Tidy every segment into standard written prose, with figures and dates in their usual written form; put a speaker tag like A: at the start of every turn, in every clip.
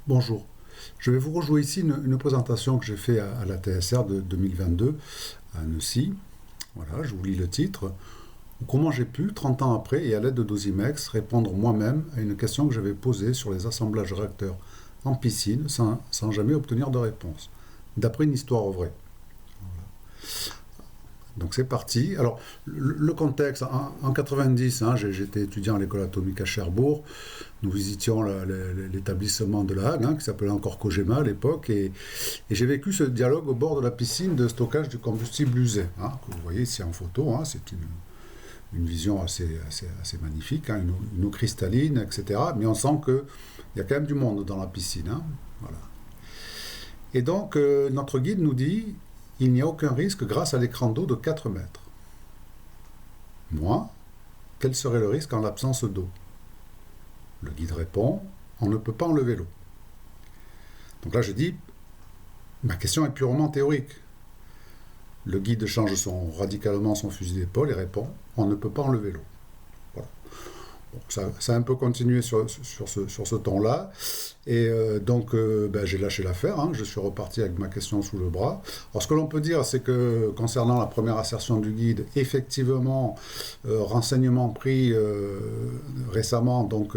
A: Bonjour, je vais vous rejouer ici une présentation que j'ai faite à la TSR de 2022 à Annecy. Voilà, je vous lis le titre. Comment j'ai pu, 30 ans après et à l'aide de Dosimex, répondre moi-même à une question que j'avais posée sur les assemblages réacteurs en piscine sans jamais obtenir de réponse, d'après une histoire vraie. Voilà. Donc c'est parti. Alors le contexte, en 90, j'étais étudiant à l'école atomique à Cherbourg. Nous visitions l'établissement de la Hague, qui s'appelait encore Cogema à l'époque, et j'ai vécu ce dialogue au bord de la piscine de stockage du combustible usé, que vous voyez ici en photo. C'est une vision assez magnifique, une eau cristalline, etc. Mais on sent qu'il y a quand même du monde dans la piscine. Voilà. Et donc notre guide nous dit: il n'y a aucun risque grâce à l'écran d'eau de 4 mètres. Moi, quel serait le risque en l'absence d'eau? Le guide répond: on ne peut pas enlever l'eau. Donc là je dis, ma question est purement théorique. Le guide change radicalement son fusil d'épaule et répond: on ne peut pas enlever l'eau. Voilà. Bon, ça a un peu continué sur ce ton-là. Et donc j'ai lâché l'affaire, je suis reparti avec ma question sous le bras. Alors ce que l'on peut dire, c'est que concernant la première assertion du guide, effectivement, renseignement pris récemment, donc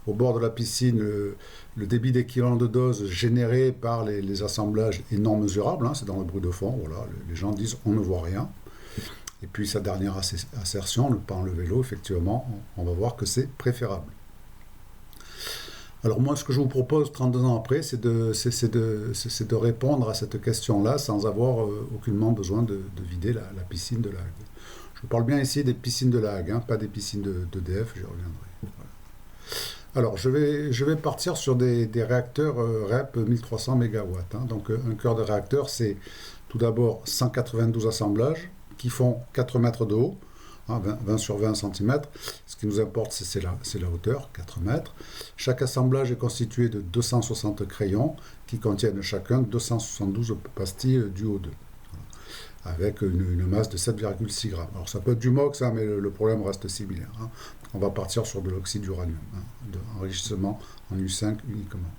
A: au bord de la piscine, le débit d'équivalent de dose généré par les assemblages est non mesurable, c'est dans le bruit de fond, voilà, les gens disent on ne voit rien. Et puis sa dernière assertion, ne pas enlever l'eau, effectivement, on va voir que c'est préférable. Alors moi, ce que je vous propose 32 ans après, c'est de répondre à cette question-là sans avoir aucunement besoin de vider la piscine de la Hague. Je parle bien ici des piscines de la Hague, pas des piscines d'EDF, j'y reviendrai. Voilà. Alors, je vais partir sur des réacteurs REP 1300 MW. Donc un cœur de réacteur, c'est tout d'abord 192 assemblages qui font 4 mètres de haut, 20 sur 20 cm. Ce qui nous importe, c'est la hauteur, 4 mètres. Chaque assemblage est constitué de 260 crayons qui contiennent chacun 272 pastilles du O2, avec une masse de 7,6 grammes. Alors ça peut être du MOX, mais le problème reste similaire. On va partir sur de l'oxyde d'uranium, d'enrichissement en U5 uniquement.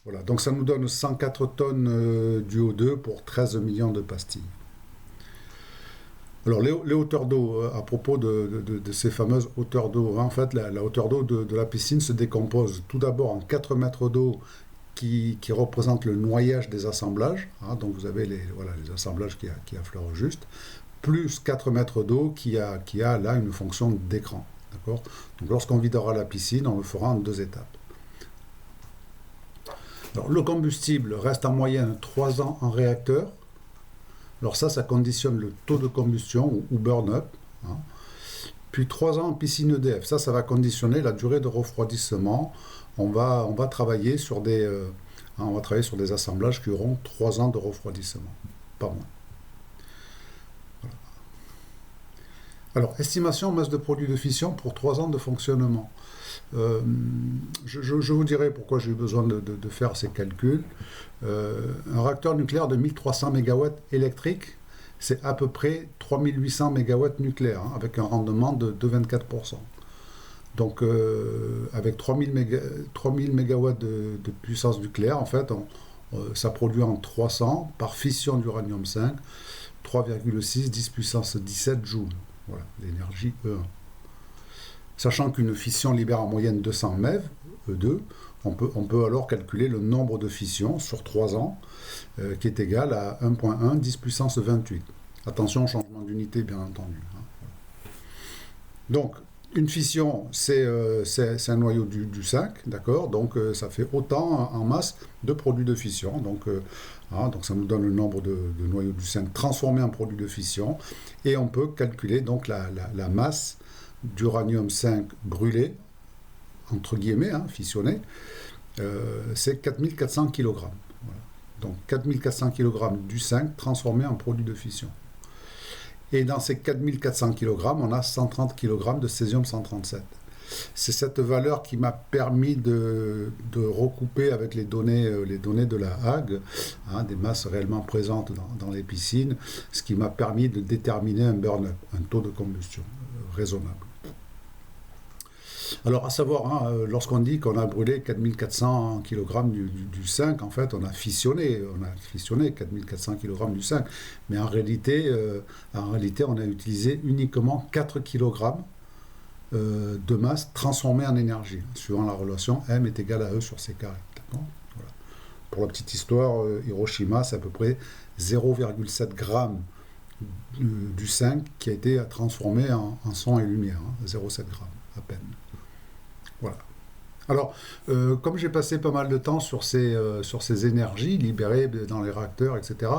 A: Voilà, donc ça nous donne 104 tonnes du O2 pour 13 millions de pastilles. Alors les hauteurs d'eau, à propos de ces fameuses hauteurs d'eau, en fait la hauteur d'eau de la piscine se décompose tout d'abord en 4 mètres d'eau qui représentent le noyage des assemblages, donc vous avez les assemblages qui affleurent juste, plus 4 mètres d'eau qui a là une fonction d'écran. D'accord ? Donc lorsqu'on videra la piscine, on le fera en 2 étapes. Alors le combustible reste en moyenne 3 ans en réacteur. Alors ça conditionne le taux de combustion ou burn-up. Puis 3 ans en piscine EDF. Ça va conditionner la durée de refroidissement. On va travailler sur des assemblages qui auront 3 ans de refroidissement, pas moins. Voilà. Alors, estimation masse de produit de fission pour 3 ans de fonctionnement. Je vous dirai pourquoi j'ai eu besoin de faire ces calculs. Un réacteur nucléaire de 1300 MW électrique, c'est à peu près 3800 MW nucléaire, avec un rendement de 24%. Donc avec 3000 MW de puissance nucléaire, en fait, ça produit en 300 par fission d'uranium 5, 3,6 10 puissance 17 joules. Voilà, l'énergie E1. Sachant qu'une fission libère en moyenne 200 MeV, E2, on peut alors calculer le nombre de fissions sur 3 ans, qui est égal à 1,1 10 puissance 28. Attention au changement d'unité, bien entendu. Donc, une fission, c'est un noyau du 5, d'accord ? Donc, ça fait autant en masse de produits de fission. Donc ça nous donne le nombre de noyaux du 5 transformés en produits de fission. Et on peut calculer donc la masse d'uranium 5 brûlé, entre guillemets, fissionné, c'est 4400 kg. Voilà. Donc 4400 kg du 5 transformé en produit de fission. Et dans ces 4400 kg, on a 130 kg de césium-137. C'est cette valeur qui m'a permis de recouper avec les données de la Hague, des masses réellement présentes dans les piscines, ce qui m'a permis de déterminer un burn-up, un taux de combustion raisonnable. Alors, à savoir, hein, lorsqu'on dit qu'on a brûlé 4400 kg du 5, en fait, on a fissionné 4400 kg du 5, mais en réalité, on a utilisé uniquement 4 kg de masse transformée en énergie, suivant la relation M est égal à E sur C carré. D'accord. Voilà. Pour la petite histoire, Hiroshima, c'est à peu près 0,7 g du 5 qui a été transformé en son et lumière, hein, 0,7 g à peine. Voilà. Alors, comme j'ai passé pas mal de temps sur ces énergies libérées dans les réacteurs, etc.,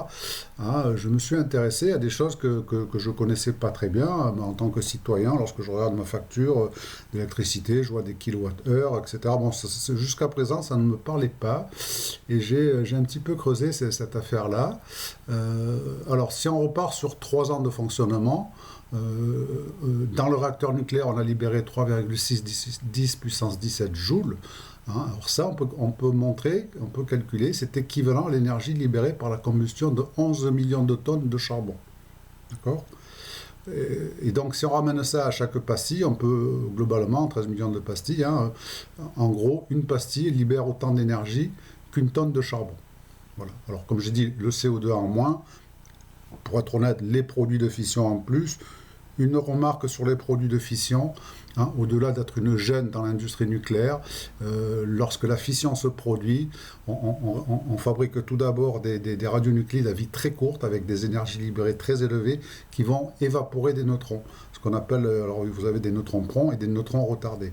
A: hein, je me suis intéressé à des choses que je ne connaissais pas très bien en tant que citoyen. Lorsque je regarde ma facture d'électricité, je vois des kilowattheures, etc. Bon, jusqu'à présent, ça ne me parlait pas. Et j'ai un petit peu creusé cette affaire-là. Alors, si on repart sur 3 ans de fonctionnement, dans le réacteur nucléaire, on a libéré 3,6 puissance 17 joules. Hein. Alors ça, on peut montrer, on peut calculer, c'est équivalent à l'énergie libérée par la combustion de 11 millions de tonnes de charbon. D'accord ? Et donc, si on ramène ça à chaque pastille, on peut, globalement, 13 millions de pastilles, hein, en gros, une pastille libère autant d'énergie qu'une tonne de charbon. Voilà. Alors, comme j'ai dit, le CO2 en moins, pour être honnête, les produits de fission en plus. Une remarque sur les produits de fission, hein, au-delà d'être une gêne dans l'industrie nucléaire, lorsque la fission se produit, on fabrique tout d'abord des radionuclides à vie très courte, avec des énergies libérées très élevées, qui vont évaporer des neutrons. Ce qu'on appelle, alors vous avez des neutrons prompts et des neutrons retardés.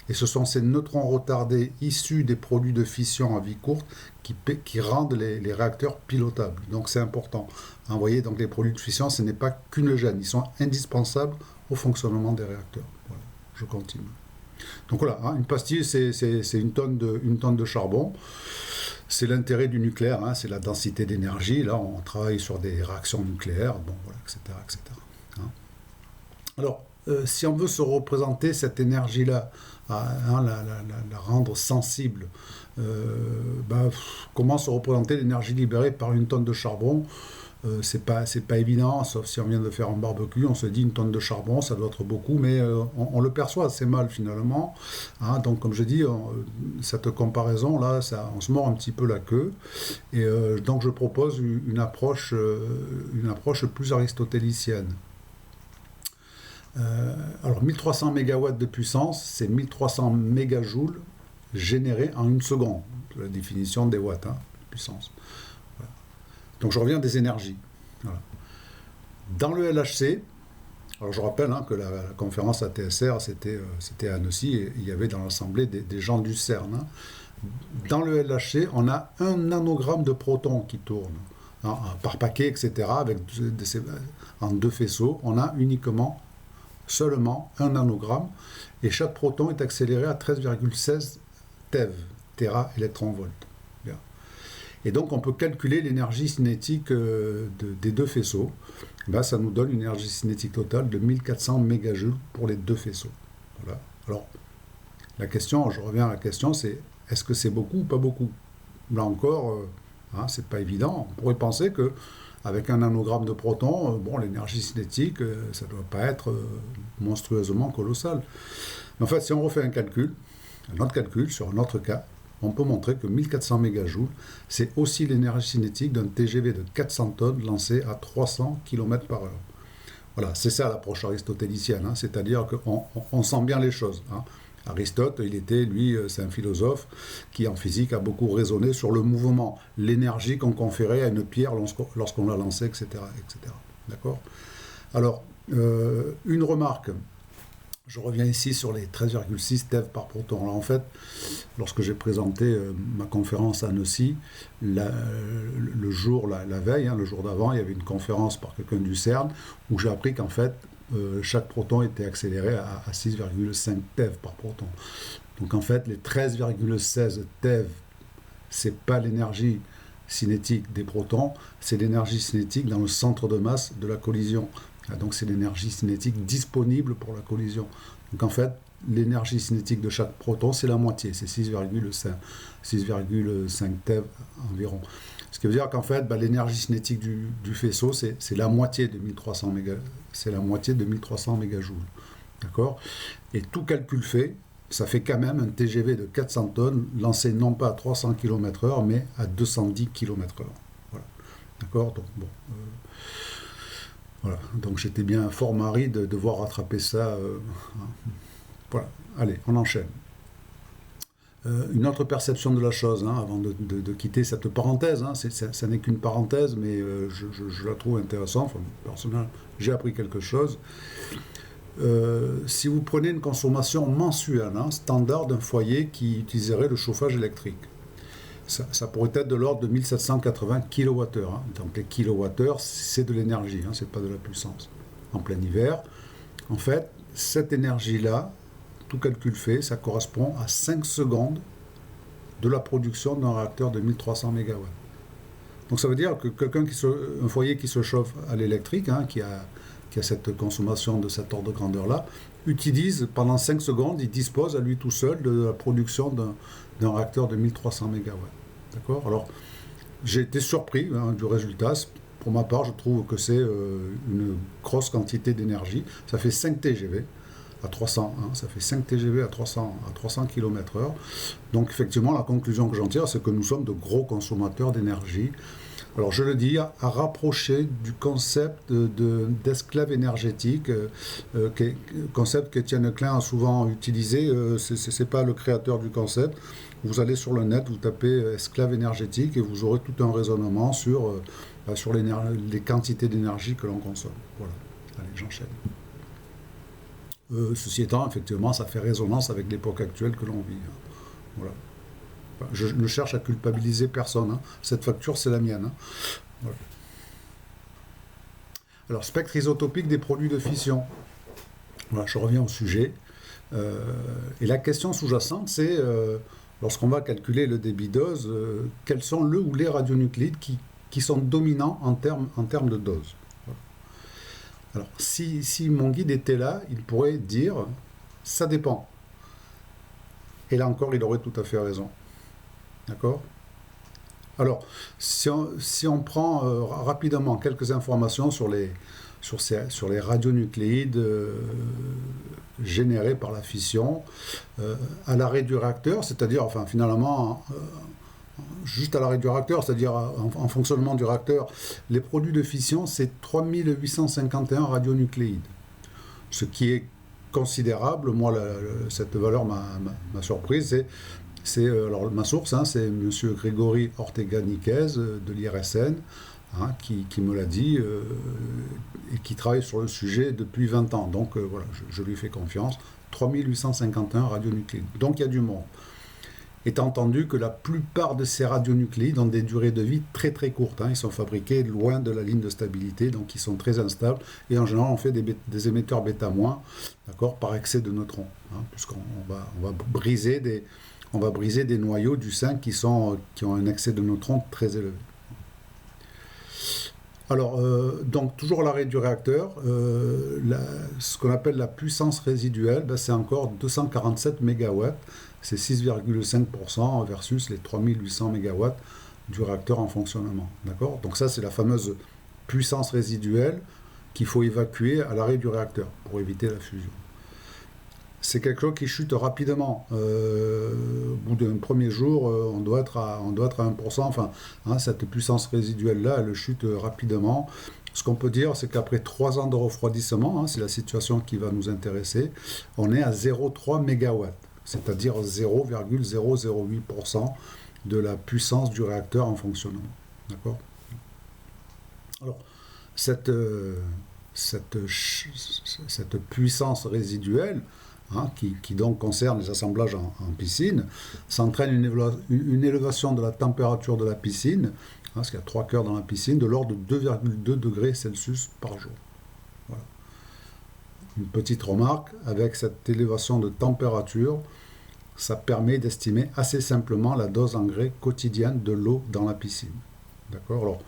A: Et ce sont ces neutrons retardés issus des produits de fission à vie courte qui rendent les réacteurs pilotables. Donc c'est important. Hein, vous voyez, donc les produits de fission, ce n'est pas qu'une gêne. Ils sont indispensables au fonctionnement des réacteurs. Voilà, je continue. Donc voilà, hein, une pastille, c'est une tonne de charbon. C'est l'intérêt du nucléaire, hein, c'est la densité d'énergie. Là, on travaille sur des réactions nucléaires, bon, voilà, etc. etc. Hein. Alors, si on veut se représenter cette énergie-là, hein, la rendre sensible, comment se représenter l'énergie libérée par une tonne de charbon? C'est pas évident, sauf si on vient de faire un barbecue, on se dit une tonne de charbon, ça doit être beaucoup, mais on le perçoit assez mal finalement. Hein, donc comme je dis, cette comparaison-là, on se mord un petit peu la queue. Et donc je propose une approche plus aristotélicienne. Alors 1300 MW de puissance, c'est 1300 mégajoules générés en une seconde. C'est la définition des watts, hein, de puissance. Voilà. Donc je reviens des énergies. Voilà. Dans le LHC, alors je rappelle, hein, que la conférence ATSR, c'était à Annecy, et il y avait dans l'assemblée des gens du CERN. Hein. Dans le LHC, on a 1 nanogramme de protons qui tournent, hein, par paquet, etc., en 2 faisceaux. On a seulement 1 nanogramme, et chaque proton est accéléré à 13,16 TeV, téra électron-volt. Et donc on peut calculer l'énergie cinétique des 2 faisceaux. Ben, ça nous donne une énergie cinétique totale de 1400 mégajoules pour les 2 faisceaux. Voilà. Alors, je reviens à la question, c'est est-ce que c'est beaucoup ou pas beaucoup? Là encore, hein, c'est pas évident. On pourrait penser que avec 1 nanogramme de protons, l'énergie cinétique, ça ne doit pas être monstrueusement colossal. Mais en fait, si on refait un autre calcul sur un autre cas, on peut montrer que 1400 mégajoules, c'est aussi l'énergie cinétique d'un TGV de 400 tonnes lancé à 300 km/h. Voilà, c'est ça l'approche aristotélicienne, hein, c'est-à-dire qu'on sent bien les choses. Hein. Aristote, c'est un philosophe qui en physique a beaucoup raisonné sur le mouvement, l'énergie qu'on conférait à une pierre lorsqu'on la lançait, etc. etc. D'accord ? Alors, une remarque. Je reviens ici sur les 13,6 TeV par proton. Alors en fait, lorsque j'ai présenté ma conférence à Annecy, la veille, hein, le jour d'avant, il y avait une conférence par quelqu'un du CERN où j'ai appris qu'en fait, chaque proton était accéléré à 6,5 TeV par proton. Donc en fait, les 13,16 TeV, c'est pas l'énergie cinétique des protons, c'est l'énergie cinétique dans le centre de masse de la collision. Donc c'est l'énergie cinétique disponible pour la collision. Donc en fait, l'énergie cinétique de chaque proton, c'est la moitié, c'est 6,5 TeV environ. Ce qui veut dire qu'en fait, l'énergie cinétique du faisceau, c'est la moitié de 1300 mégajoules. D'accord ? Et tout calcul fait, ça fait quand même un TGV de 400 tonnes lancé non pas à 300 km/h, mais à 210 km/h. Voilà. D'accord. Donc, bon, voilà. Donc j'étais bien fort mari de devoir rattraper ça. Hein. Voilà. Allez, on enchaîne. Une autre perception de la chose, hein, avant de quitter cette parenthèse, hein, ça n'est qu'une parenthèse, mais je la trouve intéressante. Enfin, personnellement, j'ai appris quelque chose. Si vous prenez une consommation mensuelle, hein, standard d'un foyer qui utiliserait le chauffage électrique, ça pourrait être de l'ordre de 1780 kWh. Hein. Donc les kWh, c'est de l'énergie, hein, c'est pas de la puissance. En plein hiver, en fait, cette énergie-là, tout calcul fait, ça correspond à 5 secondes de la production d'un réacteur de 1300 MW. Donc ça veut dire que un foyer qui se chauffe à l'électrique, hein, qui a cette consommation de cet ordre de grandeur-là, utilise pendant 5 secondes, il dispose à lui tout seul de la production d'un réacteur de 1300 MW. D'accord. Alors, j'ai été surpris, hein, du résultat. Pour ma part, je trouve que c'est une grosse quantité d'énergie. Ça fait 5 TGV à 300, hein, ça fait 5 TGV à 300 km/h. Donc effectivement, la conclusion que j'en tire, c'est que nous sommes de gros consommateurs d'énergie. Alors je le dis, à rapprocher du concept d'esclave énergétique, concept qu'Étienne Klein a souvent utilisé. C'est pas le créateur du concept. Vous allez sur le net, vous tapez esclave énergétique et vous aurez tout un raisonnement sur les quantités d'énergie que l'on consomme. Voilà, allez, j'enchaîne. Ceci étant, effectivement, ça fait résonance avec l'époque actuelle que l'on vit. Voilà. Je ne cherche à culpabiliser personne. Hein. Cette facture, c'est la mienne. Hein. Voilà. Alors, spectre isotopique des produits de fission. Voilà, je reviens au sujet. Et la question sous-jacente, c'est, lorsqu'on va calculer le débit dose, quels sont le ou les radionucléides qui sont dominants en termes de dose. Voilà. Alors, si mon guide était là, il pourrait dire, ça dépend. Et là encore, il aurait tout à fait raison. D'accord. Alors, si on prend rapidement quelques informations sur les radionucléides générés par la fission, à l'arrêt du réacteur, c'est-à-dire, enfin, finalement, juste à l'arrêt du réacteur, c'est-à-dire en fonctionnement du réacteur, les produits de fission, c'est 3851 radionucléides. Ce qui est considérable. Moi, cette valeur m'a surprise. Alors, ma source, hein, c'est M. Grégory Ortega-Niquez de l'IRSN, hein, qui me l'a dit et qui travaille sur le sujet depuis 20 ans. Donc voilà, je lui fais confiance. 3851 radionucléides. Donc il y a du monde. Étant entendu que la plupart de ces radionucléides ont des durées de vie très très courtes. Hein. Ils sont fabriqués loin de la ligne de stabilité, donc ils sont très instables. Et en général, on fait des émetteurs bêta-, d'accord, par excès de neutrons, hein, puisqu'on va briser des noyaux du 5 qui ont un excès de neutrons très élevé. Alors, donc toujours à l'arrêt du réacteur, ce qu'on appelle la puissance résiduelle, c'est encore 247 MW, c'est 6,5% versus les 3800 MW du réacteur en fonctionnement. D'accord. Donc ça, c'est la fameuse puissance résiduelle qu'il faut évacuer à l'arrêt du réacteur pour éviter la fusion. C'est quelque chose qui chute rapidement. Au bout d'un premier jour, on doit être à 1%. Enfin, hein, cette puissance résiduelle-là, elle chute rapidement. Ce qu'on peut dire, c'est qu'après 3 ans de refroidissement, hein, c'est la situation qui va nous intéresser, on est à 0,3 MW, c'est-à-dire 0,008% de la puissance du réacteur en fonctionnement. D'accord. Alors, cette puissance résiduelle, hein, qui donc concerne les assemblages en piscine, s'entraîne une élévation de la température de la piscine, hein, parce qu'il y a 3 cœurs dans la piscine, de l'ordre de 2,2 degrés Celsius par jour. Voilà. Une petite remarque, avec cette élévation de température, ça permet d'estimer assez simplement la dose en grès quotidienne de l'eau dans la piscine. D'accord. Alors,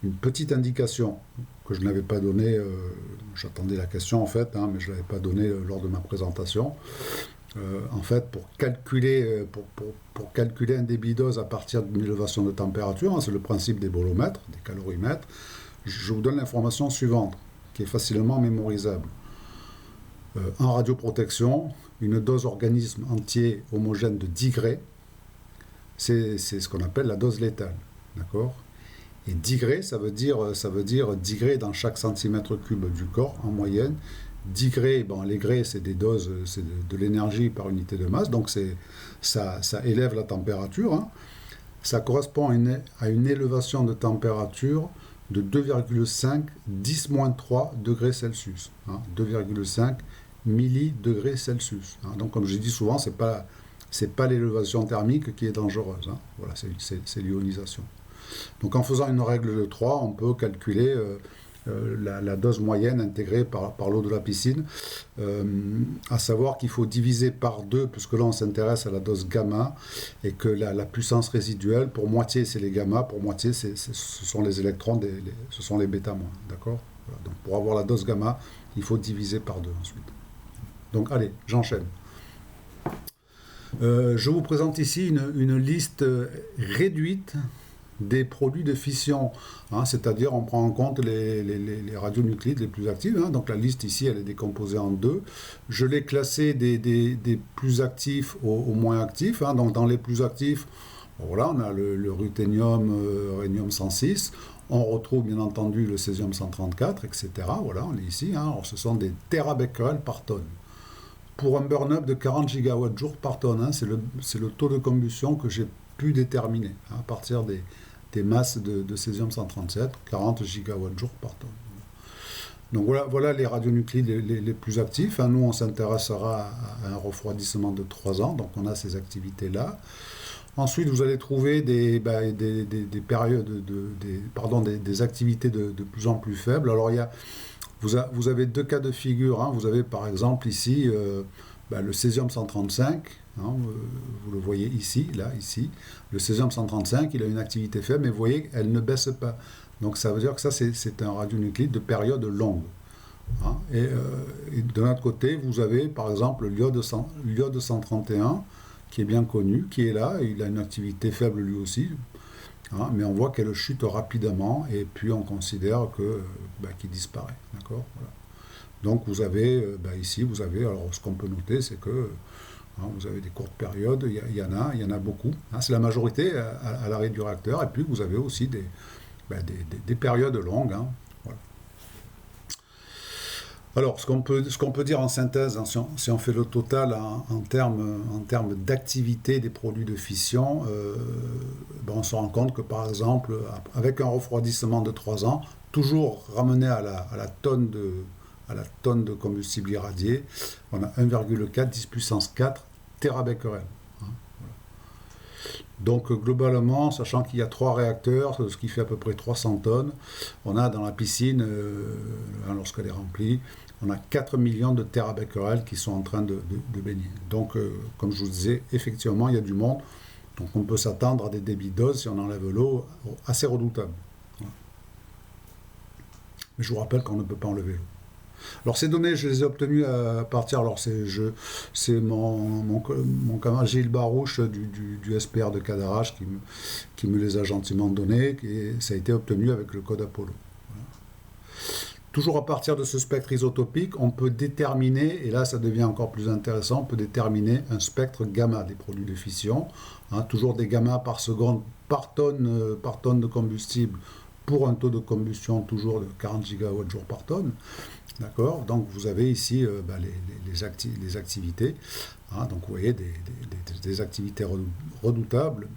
A: une petite indication que je n'avais pas donnée, j'attendais la question en fait, hein, mais je ne l'avais pas donnée lors de ma présentation. En fait, pour calculer un débit dose à partir d'une élévation de température, hein, c'est le principe des bolomètres, des calorimètres, je vous donne l'information suivante, qui est facilement mémorisable. En radioprotection, une dose organisme entier homogène de 10 Gray, c'est ce qu'on appelle la dose létale. D'accord? Et 10 Gray, ça veut dire 10 Gray dans chaque centimètre cube du corps en moyenne. 10 Gray, bon, les Gray, c'est des doses, c'est de l'énergie par unité de masse, donc ça élève la température. Hein. Ça correspond à une élévation de température de 2,5 10-3 degrés Celsius. Hein, 2,5 millidegrés Celsius. Hein. Donc, comme je dis souvent, c'est pas l'élévation thermique qui est dangereuse. Hein. Voilà, c'est l'ionisation. Donc, en faisant une règle de 3, on peut calculer la dose moyenne intégrée par l'eau de la piscine, à savoir qu'il faut diviser par 2, puisque là on s'intéresse à la dose gamma, et que la puissance résiduelle, pour moitié c'est les gamma, pour moitié ce sont les électrons, ce sont les bêta-, d'accord? Voilà. Donc pour avoir la dose gamma, il faut diviser par 2 ensuite. Donc allez, j'enchaîne. Je vous présente ici une liste réduite des produits de fission, hein, c'est-à-dire on prend en compte les radionuclides les plus actifs, hein, donc la liste ici elle est décomposée en 2. Je l'ai classé des plus actifs aux moins actifs, hein, donc dans les plus actifs, bon, voilà, on a le ruthénium, rhénium 106, on retrouve bien entendu le césium 134, etc. Voilà, on est ici, hein, alors ce sont des terabecquerels par tonne. Pour un burn-up de 40 gigawatts-jour par tonne, hein, c'est le taux de combustion que j'ai pu déterminer, hein, à partir des masses de césium 137, 40 gigawatts-jour par tonne. Donc voilà les radionuclides les plus actifs. Hein. Nous, on s'intéressera à un refroidissement de 3 ans, donc on a ces activités-là. Ensuite, vous allez trouver des périodes, des activités de plus en plus faibles. Alors, vous avez 2 cas de figure. Hein. Vous avez par exemple ici le césium 135. Hein, vous le voyez ici, ici. Le césium 135, il a une activité faible, mais vous voyez, elle ne baisse pas. Donc ça veut dire que ça, c'est un radionuclide de période longue. Hein. Et de l'autre côté, vous avez par exemple l'iode 131, qui est bien connu, qui est là, il a une activité faible lui aussi, hein, mais on voit qu'elle chute rapidement, et puis on considère qu'il disparaît. D'accord, voilà. Donc vous avez, ici, alors ce qu'on peut noter, c'est que vous avez des courtes périodes, il y en a beaucoup. Hein, c'est la majorité à l'arrêt du réacteur. Et puis vous avez aussi des périodes longues. Hein, voilà. Alors, ce qu'on peut dire en synthèse, hein, si on fait le total en termes d'activité des produits de fission, on se rend compte que par exemple, avec un refroidissement de 3 ans, toujours ramené à la tonne de combustible irradié, on a 1,4 10 puissance 4 terabecquerel. Hein, voilà. Donc globalement, sachant qu'il y a 3 réacteurs, ce qui fait à peu près 300 tonnes, on a dans la piscine, lorsqu'elle est remplie, on a 4 millions de terabecquerels qui sont en train de baigner. Donc, comme je vous disais, effectivement, il y a du monde. Donc on peut s'attendre à des débits d'eau, si on enlève l'eau, assez redoutables. Voilà. Mais je vous rappelle qu'on ne peut pas enlever l'eau. Alors ces données, je les ai obtenues à partir, alors c'est mon camarade Gilles Barouche du SPR de Cadarache qui me les a gentiment données, et ça a été obtenu avec le code Apollo. Voilà. Toujours à partir de ce spectre isotopique, on peut déterminer, et là ça devient encore plus intéressant, on peut déterminer un spectre gamma des produits de fission, hein, toujours des gamma par seconde par tonne de combustible, pour un taux de combustion toujours de 40 gigawatts-jour par tonne. D'accord, donc vous avez ici les activités, hein, donc vous voyez des activités redoutables.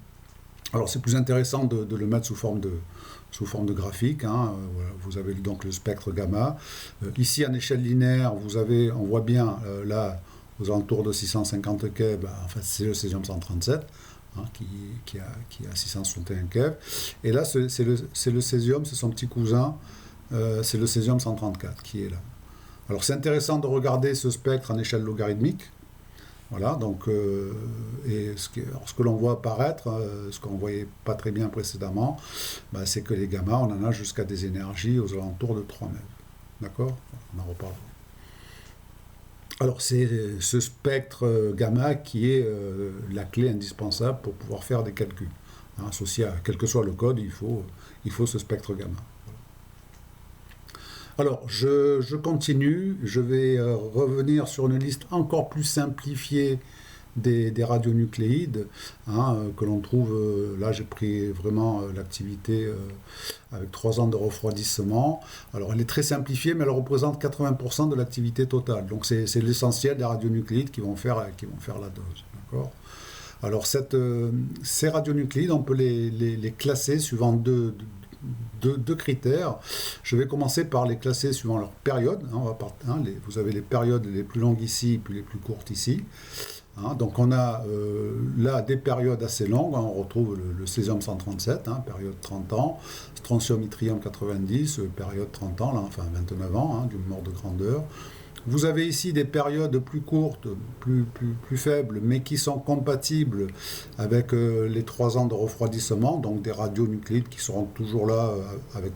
A: Alors c'est plus intéressant de le mettre sous forme de graphique, hein, voilà, vous avez donc le spectre gamma. Ici en échelle linéaire, on voit bien là aux alentours de 650 keV, en fait c'est le césium 137. Hein, qui a 661 keV. Et là c'est le césium, c'est son petit cousin. C'est le césium 134 qui est là. Alors c'est intéressant de regarder ce spectre en échelle logarithmique. Voilà, donc, et ce que l'on voit apparaître, ce qu'on ne voyait pas très bien précédemment, c'est que les gamma, on en a jusqu'à des énergies aux alentours de 3 MeV. D'accord ? On en reparlera. Alors c'est ce spectre gamma qui est la clé indispensable pour pouvoir faire des calculs. Hein, associé à quel que soit le code, il faut ce spectre gamma. Alors, je continue, je vais revenir sur une liste encore plus simplifiée des radionucléides, que l'on trouve, là j'ai pris vraiment l'activité avec 3 ans de refroidissement. Alors elle est très simplifiée, mais elle représente 80% de l'activité totale. Donc c'est l'essentiel des radionucléides qui vont faire la dose. D'accord. Alors ces radionucléides, on peut les classer suivant deux critères. Je vais commencer par les classer suivant leur période. Vous avez les périodes les plus longues ici, puis les plus courtes ici. Donc on a là des périodes assez longues. On retrouve le césium-137, période 30 ans, strontium yttrium 90, période 30 ans, là, enfin 29 ans, d'une mort de grandeur. Vous avez ici des périodes plus courtes, plus faibles, mais qui sont compatibles avec les 3 ans de refroidissement, donc des radionucléides qui seront toujours là avec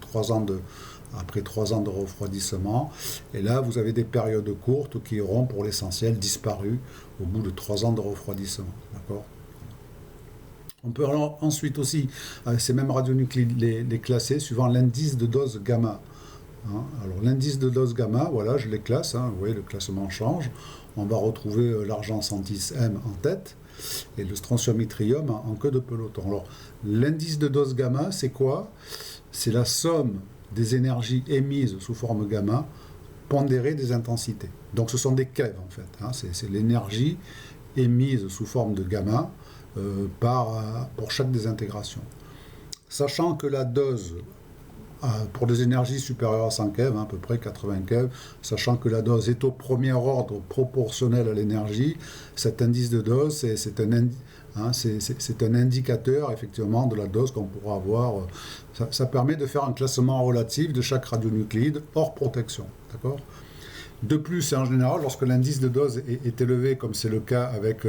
A: après 3 ans de refroidissement. Et là, vous avez des périodes courtes qui auront pour l'essentiel disparu au bout de 3 ans de refroidissement. D'accord. On peut alors ensuite aussi, avec ces mêmes radionucléides, les classer suivant l'indice de dose gamma. Alors l'indice de dose gamma, voilà, je les classe, vous voyez, le classement change. On va retrouver l'argent 110M en tête et le strontium yttrium en queue de peloton. Alors l'indice de dose gamma, c'est quoi? C'est la somme des énergies émises sous forme gamma pondérée des intensités. Donc ce sont des keV en fait, c'est l'énergie émise sous forme de gamma pour chaque désintégration. Sachant que la dose pour des énergies supérieures à 100 keV, à peu près 80 keV, sachant que la dose est au premier ordre proportionnelle à l'énergie, cet indice de dose, c'est un indicateur effectivement de la dose qu'on pourra avoir. Ça permet de faire un classement relatif de chaque radionucléide hors protection. D'accord. De plus, en général, lorsque l'indice de dose est élevé, comme c'est le cas avec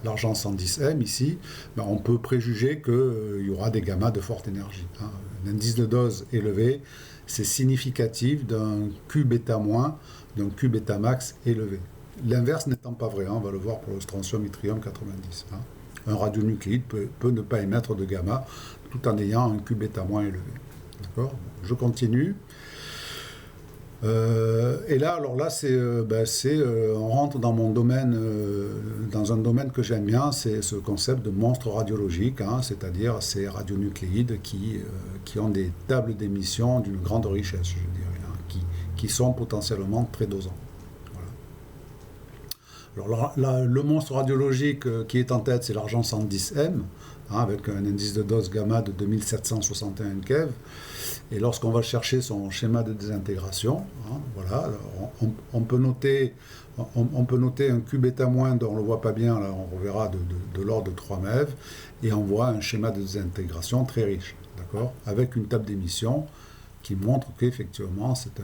A: l'argent 110M ici, on peut préjuger qu'il y aura des gammas de forte énergie. L'indice de dose élevé, c'est significatif d'un Q bêta moins, d'un Q bêta max élevé. L'inverse n'étant pas vrai, on va le voir pour le strontium yttrium 90. Un radionucléide peut ne pas émettre de gamma tout en ayant un Q bêta moins élevé. D'accord. Je continue. Et là, alors là, on rentre dans mon domaine, dans un domaine que j'aime bien, c'est ce concept de monstre radiologique, c'est-à-dire ces radionucléides qui ont des tables d'émission d'une grande richesse, je dirais, qui sont potentiellement très dosants. Voilà. Alors là, le monstre radiologique qui est en tête, c'est l'argent 110M, avec un indice de dose gamma de 2761 keV. Et lorsqu'on va chercher son schéma de désintégration, voilà, on peut noter un Q bêta moins dont on ne le voit pas bien, là on reverra de l'ordre de 3 MeV, et on voit un schéma de désintégration très riche, d'accord, avec une table d'émission qui montre qu'effectivement c'est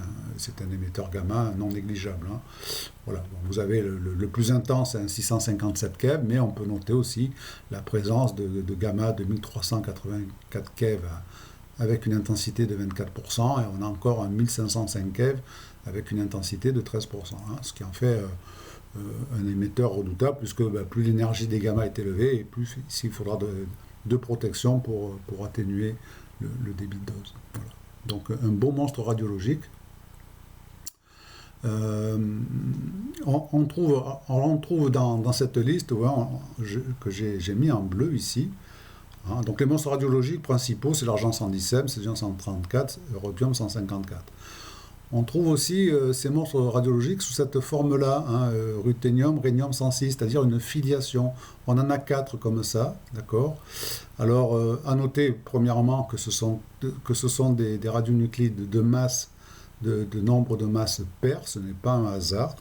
A: un émetteur gamma non négligeable. Voilà. Bon, vous avez le plus intense, un 657 keV, mais on peut noter aussi la présence de gamma de 1384 keV avec une intensité de 24%, et on a encore un 1505 keV avec une intensité de 13%, ce qui en fait un émetteur redoutable, puisque plus l'énergie des gamma est élevée, et plus il faudra de protection pour atténuer le débit de dose. Voilà. Donc un beau monstre radiologique. On trouve dans cette liste que j'ai mis en bleu ici. Donc les monstres radiologiques principaux, c'est l'argent 110M, césium 134, europium 154. On trouve aussi ces monstres radiologiques sous cette forme-là, ruthénium, rhénium 106, c'est-à-dire une filiation. On en a 4 comme ça, d'accord. Alors, à noter premièrement que ce sont des radionucléides de masse, de nombre de masse pair, ce n'est pas un hasard.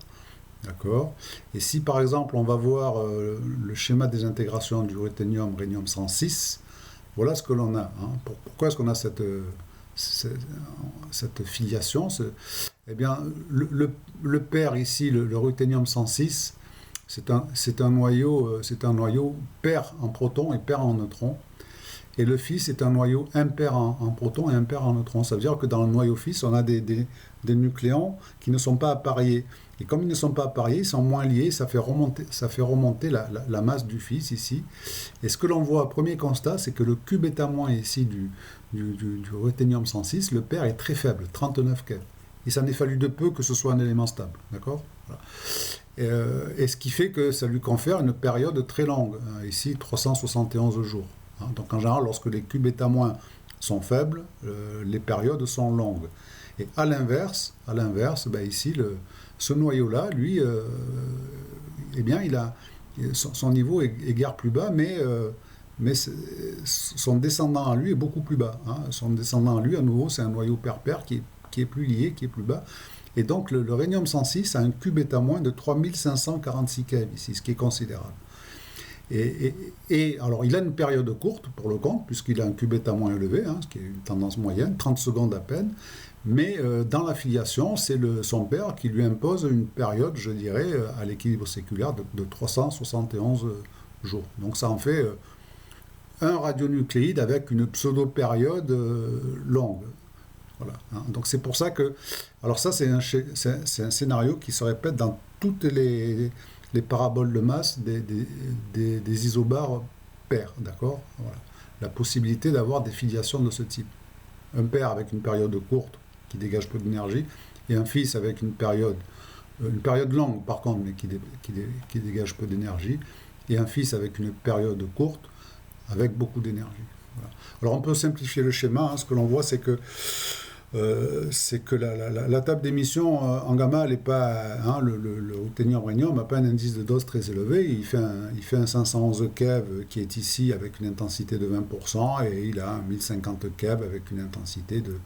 A: D'accord. Et si par exemple on va voir le schéma des intégrations du ruthénium rhénium 106, voilà ce que l'on a. Pourquoi est-ce qu'on a cette filiation? Eh bien, le pair ici, le ruthénium 106, c'est un noyau pair en protons et pair en neutrons. et le fils est un noyau impair en protons et impair en neutrons. Ça veut dire que dans le noyau fils, on a des nucléons qui ne sont pas appariés. Et comme ils ne sont pas appariés, ils sont moins liés, ça fait remonter la masse du fils ici. Et ce que l'on voit, premier constat, c'est que le Q bêta- ici du ruthénium 106, le pair est très faible, 39 keV. Il s'en est fallu de peu que ce soit un élément stable. D'accord ? Voilà. Et ce qui fait que ça lui confère une période très longue, ici 371 jours. Donc en général, lorsque les Q bêta- sont faibles, les périodes sont longues. Et à l'inverse, ici, ce noyau-là, lui, eh bien, son niveau est guère plus bas, mais son descendant à lui est beaucoup plus bas. Son descendant à lui, à nouveau, c'est un noyau pair-pair qui est plus lié, qui est plus bas. Et donc, le rhénium 106 a un Q bêta- de 3546 keV ici, ce qui est considérable. Et alors, il a une période courte pour le compte, puisqu'il a un Q bêta- élevé, ce qui est une tendance moyenne, 30 secondes à peine. Mais dans l'affiliation, c'est son père qui lui impose une période, je dirais, à l'équilibre séculaire de 371 jours. Donc ça en fait un radionucléide avec une pseudo-période longue. Voilà. Donc c'est pour ça que... Alors ça, c'est un scénario qui se répète dans toutes les paraboles de masse des isobars pairs, d'accord ? Voilà. La possibilité d'avoir des filiations de ce type. Un père avec une période courte qui dégage peu d'énergie, et un fils avec une période longue par contre, mais qui dégage peu d'énergie, et un fils avec une période courte avec beaucoup d'énergie. Voilà. Alors on peut simplifier le schéma, ce que l'on voit c'est que la table d'émission en gamma, elle est pas, le ruthénium-rhénium n'a pas un indice de dose très élevé, il fait un 511 keV qui est ici avec une intensité de 20%, et il a un 1050 keV avec une intensité de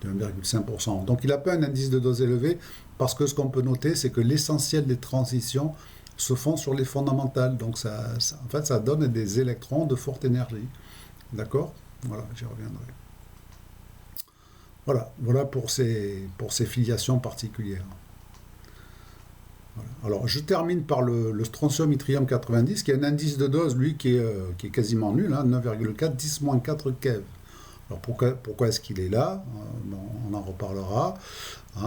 A: 1,5%. Donc il n'a pas un indice de dose élevé, parce que ce qu'on peut noter, c'est que l'essentiel des transitions se font sur les fondamentales. Donc en fait, ça donne des électrons de forte énergie. D'accord ? Voilà, j'y reviendrai. Voilà pour ces filiations particulières. Voilà. Alors, je termine par le strontium yttrium 90, qui a un indice de dose, lui, qui est quasiment nul, 9,4, 10-4 keV. Alors, pourquoi est-ce qu'il est là ? On en reparlera.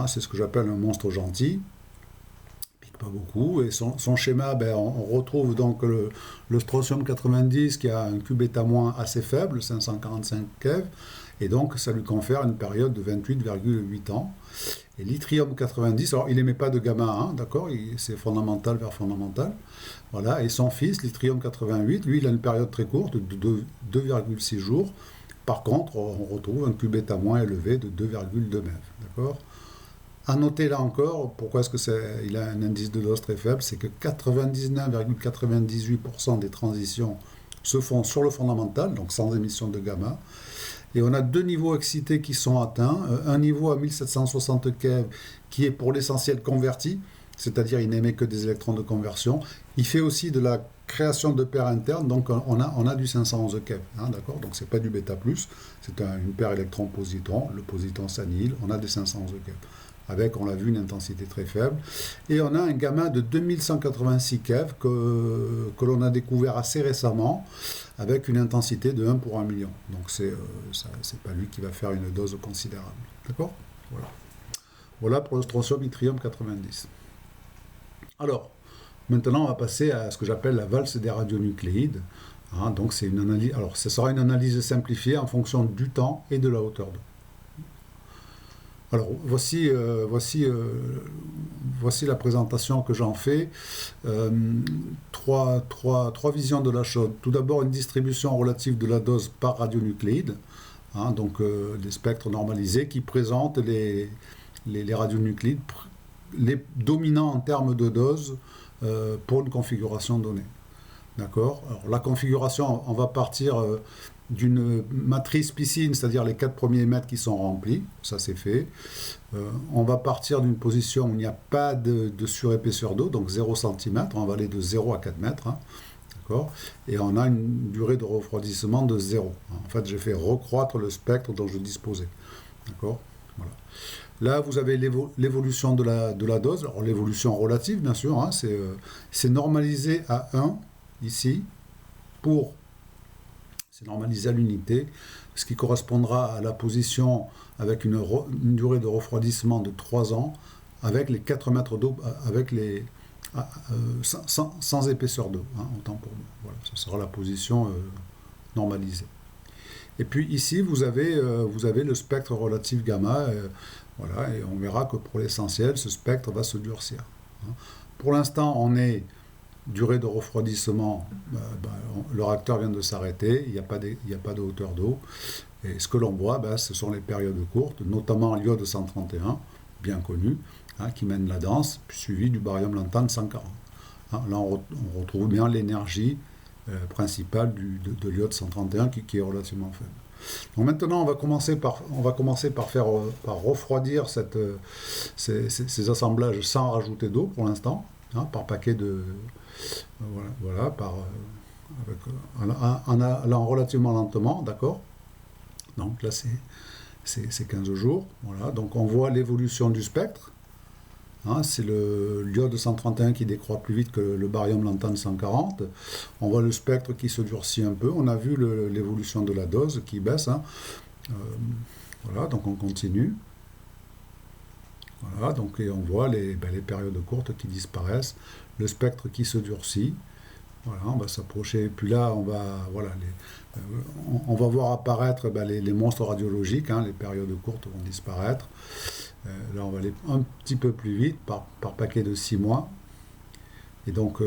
A: C'est ce que j'appelle un monstre gentil. Pique pas beaucoup. Et son schéma, on retrouve donc le strontium 90, qui a un Q bêta- assez faible, 545 keV. Et donc, ça lui confère une période de 28,8 ans. Et l'yttrium 90, alors il n'émet pas de gamma, d'accord, c'est fondamental vers fondamental. Voilà, et son fils, l'yttrium 88, lui, il a une période très courte de 2,6 jours. Par contre, on retrouve un Q bêta- élevé de 2,2 MeV, d'accord. À noter là encore, pourquoi est-ce qu'il a un indice de dose très faible, c'est que 99,98% des transitions se font sur le fondamental, donc sans émission de gamma. Et on a deux niveaux excités qui sont atteints. Un niveau à 1760 keV qui est pour l'essentiel converti, c'est-à-dire il n'émet que des électrons de conversion. Il fait aussi de la création de paires internes, donc on a du 511 keV, d'accord. Donc c'est pas du bêta+, c'est une paire électron-positron, le positron s'annihile, on a des 511 keV. Avec, on l'a vu, une intensité très faible. Et on a un gamma de 2186 keV que l'on a découvert assez récemment, avec une intensité de 1 pour 1 million. Donc c'est pas lui qui va faire une dose considérable. D'accord ? Voilà pour le strontium yttrium 90. Alors, maintenant on va passer à ce que j'appelle la valse des radionucléides. Donc c'est une analyse. Alors ce sera une analyse simplifiée en fonction du temps et de la hauteur d'eau. Alors voici la présentation que j'en fais. Trois visions de la chose. Tout d'abord, une distribution relative de la dose par radionucléide, donc des spectres normalisés qui présentent les radionucléides, les dominants en termes de dose pour une configuration donnée. D'accord ? Alors la configuration, on va partir d'une matrice piscine, c'est-à-dire les 4 premiers mètres qui sont remplis, ça c'est fait. On va partir d'une position où il n'y a pas de surépaisseur d'eau, donc 0 cm, on va aller de 0 à 4 mètres, d'accord ? Et on a une durée de refroidissement de 0. En fait, j'ai fait recroître le spectre dont je disposais, d'accord ? Voilà. Là, vous avez l'évolution de la dose, alors l'évolution relative, bien sûr, c'est normalisé à 1, ici, pour... c'est normalisé à l'unité, ce qui correspondra à la position avec une durée de refroidissement de 3 ans, avec les 4 mètres d'eau, sans épaisseur d'eau, hein, autant pour nous. Voilà, ce sera la position normalisée. Et puis ici, vous avez le spectre relatif gamma, voilà, et on verra que pour l'essentiel, ce spectre va se durcir. Hein. Pour l'instant, on est durée de refroidissement, le réacteur vient de s'arrêter, il n'y a pas de hauteur d'eau. Et ce que l'on voit, ce sont les périodes courtes, notamment l'iode 131, bien connu, hein, qui mène la danse, suivi du barium lantane 140. Hein, là, on retrouve bien l'énergie principale de l'iode 131 qui est relativement faible. Donc maintenant, on va commencer par refroidir ces assemblages sans rajouter d'eau pour l'instant, hein, par paquet de... voilà en allant relativement lentement, d'accord. Donc là, c'est 15 jours. Voilà. Donc on voit l'évolution du spectre. Hein, c'est l'iode 131 qui décroît plus vite que le barium lantane 140. On voit le spectre qui se durcit un peu. On a vu l'évolution de la dose qui baisse. Hein. Voilà, donc on continue. Voilà, donc et on voit les périodes courtes qui disparaissent, le spectre qui se durcit. Voilà, on va s'approcher. Puis là, on va voir apparaître les monstres radiologiques. Hein, les périodes courtes vont disparaître. Là, on va aller un petit peu plus vite, par paquet de 6 mois. Et donc,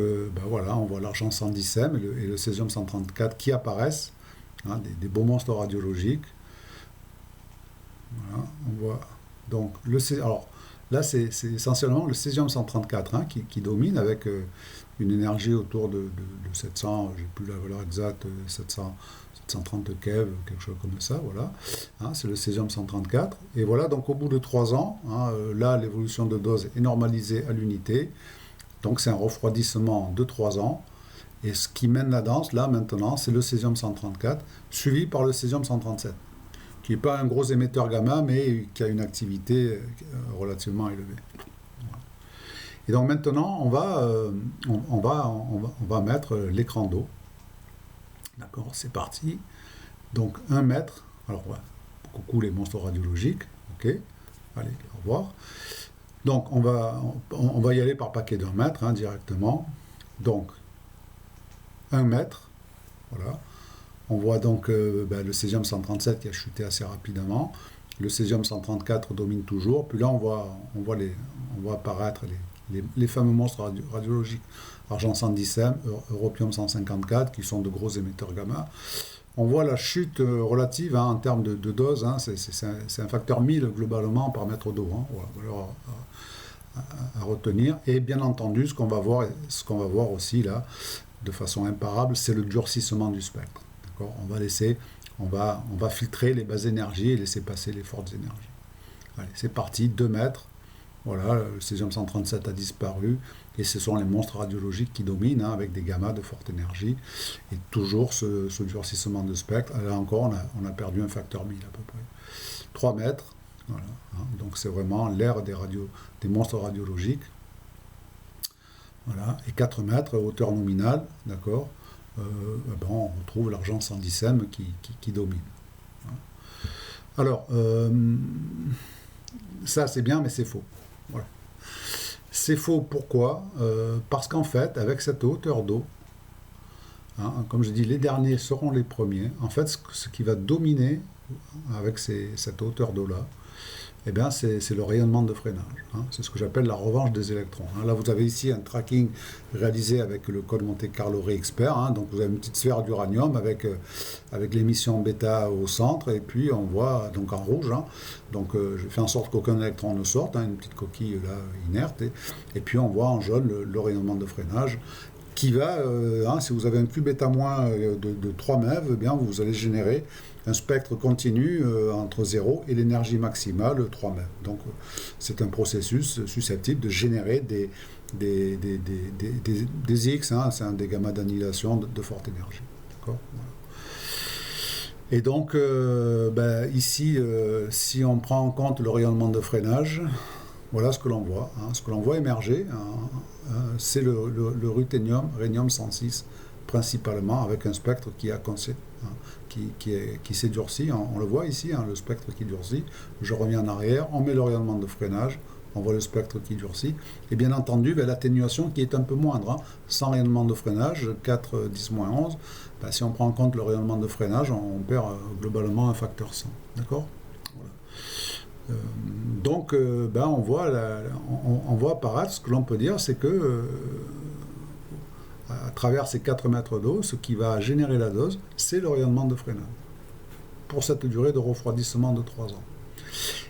A: voilà, on voit l'argent 110M et le césium 134 qui apparaissent, hein, des beaux monstres radiologiques. Voilà, on voit. Donc, alors, là, c'est essentiellement le césium 134 hein, qui domine avec une énergie autour de 700, je n'ai plus la valeur exacte, 730 keV, quelque chose comme ça, voilà. Hein, c'est le césium 134. Et voilà, donc au bout de 3 ans, hein, là, l'évolution de dose est normalisée à l'unité. Donc c'est un refroidissement de 3 ans. Et ce qui mène la danse, là, maintenant, c'est le césium 134, suivi par le césium 137, qui n'est pas un gros émetteur gamma, mais qui a une activité relativement élevée. Voilà. Et donc maintenant, on va mettre l'écran d'eau. D'accord, c'est parti. Donc 1 mètre. Alors, ouais, coucou les monstres radiologiques. Ok, allez, au revoir. Donc on va y aller par paquet d'1 mètre hein, directement. Donc 1 mètre. Voilà. On voit donc le césium 137 qui a chuté assez rapidement. Le césium 134 domine toujours. Puis là, on voit apparaître les fameux monstres radiologiques. Argent 110M, europium 154, qui sont de gros émetteurs gamma. On voit la chute relative hein, en termes de dose. Hein, c'est un facteur 1000 globalement par mètre d'eau. Hein, voilà, à retenir. Et bien entendu, ce qu'on va voir aussi là, de façon imparable, c'est le durcissement du spectre. On va filtrer les basses énergies et laisser passer les fortes énergies. Allez, c'est parti, 2 mètres. Voilà, le césium 137 a disparu et ce sont les monstres radiologiques qui dominent hein, avec des gammas de forte énergie et toujours ce durcissement de spectre. Là encore, on a perdu un facteur 1000 à peu près. 3 mètres, voilà, hein, donc c'est vraiment l'ère des monstres radiologiques. Voilà, et 4 mètres, hauteur nominale, d'accord. On retrouve l'argent 110M qui domine. Voilà. Alors, ça c'est bien, mais c'est faux. Voilà. C'est faux, pourquoi parce qu'en fait, avec cette hauteur d'eau, hein, comme je dis, les derniers seront les premiers. En fait, ce qui va dominer avec cette hauteur d'eau-là, eh bien, c'est le rayonnement de freinage. Hein. C'est ce que j'appelle la revanche des électrons. Hein. Là, vous avez ici un tracking réalisé avec le code Monte Carlo Re-Expert. Hein. Donc, vous avez une petite sphère d'uranium avec l'émission bêta au centre. Et puis, on voit donc en rouge. Hein. Donc, je fais en sorte qu'aucun électron ne sorte. Hein, une petite coquille là inerte. Et puis, on voit en jaune le rayonnement de freinage qui va, si vous avez un Q bêta moins de 3 MeV, eh bien, vous allez générer un spectre continu entre 0 et l'énergie maximale 3 MeV. Donc c'est un processus susceptible de générer des X, hein, c'est des gamma d'annihilation de forte énergie. D'accord ? Voilà. Et donc ici, si on prend en compte le rayonnement de freinage, voilà ce que l'on voit. Hein. Ce que l'on voit émerger, hein, c'est le ruthénium, rhénium 106 principalement avec un spectre qui a qui s'est durci. On le voit ici, le spectre qui durcit. Je reviens en arrière, on met le rayonnement de freinage, on voit le spectre qui durcit. Et bien entendu, l'atténuation qui est un peu moindre. Sans rayonnement de freinage, 4, 10, moins 11, si on prend en compte le rayonnement de freinage, on perd globalement un facteur 100. D'accord ? Voilà. Donc, on voit apparaître, ce que l'on peut dire, c'est que à travers ces 4 mètres d'eau, ce qui va générer la dose, c'est le rayonnement de freinage, pour cette durée de refroidissement de 3 ans.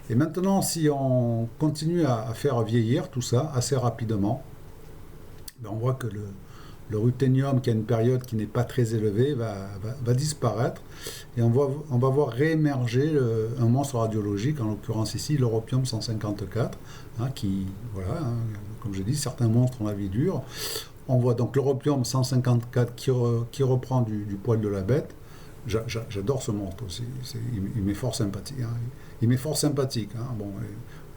A: Et maintenant, si on continue à faire vieillir tout ça assez rapidement, on voit que le ruthénium, qui a une période qui n'est pas très élevée, va disparaître, et on va voir réémerger un monstre radiologique, en l'occurrence ici l'europium 154, comme j'ai dit, certains monstres ont la vie dure. On voit donc l'europium 154 qui reprend du poil de la bête. J'adore ce monstre aussi, il m'est fort sympathique. Il m'est fort sympathique.